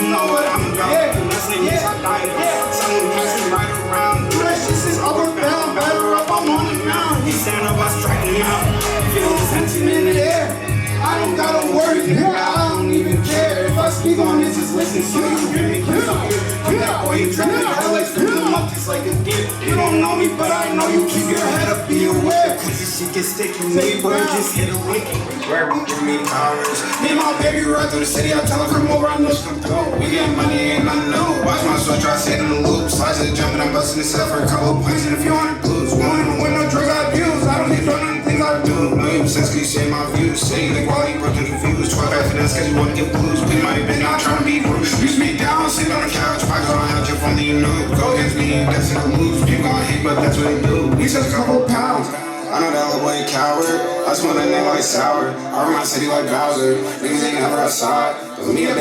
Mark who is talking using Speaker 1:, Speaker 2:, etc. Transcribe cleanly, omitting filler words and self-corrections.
Speaker 1: know what I'm about. Last name is I died. Someone passing right around. Do that shit since upper bound. Better up, I'm on the mound. He stand up, I strike him out. Feel the tension in the air. I don't gotta worry, nigga, I don't even care. If I speak on this, just listen to you. Hear me, I'm that boy, you trapping hell like them up just like a dip. You don't know me, but I know you. Keep your head up, be aware. Cause this shit gets sticky, neighbor, just hit a link. Where we give me powers. Me and my baby ride through the city, I tell her come over, I know she come through. We get money and I know. Watch my switch, I sit in the loop. Slice of jumping, I'm busting this up for a couple of points. And if you want the blues, one with no drugs I abuse. I don't need none of the things I do. No, you sense cliche my views. Say the quality broken confused. 12 after this, cause you wanna get blues. We might have been out trying to be rude. Use me down, sit on the couch. Pockets on out, if only you knew. Go against me, that's how I lose. You gon' hate, but that's what they do. We just a couple pounds. I know that little boy coward. I smell that name like sour. I run my city like Bowser. Niggas ain't ever outside. But me, I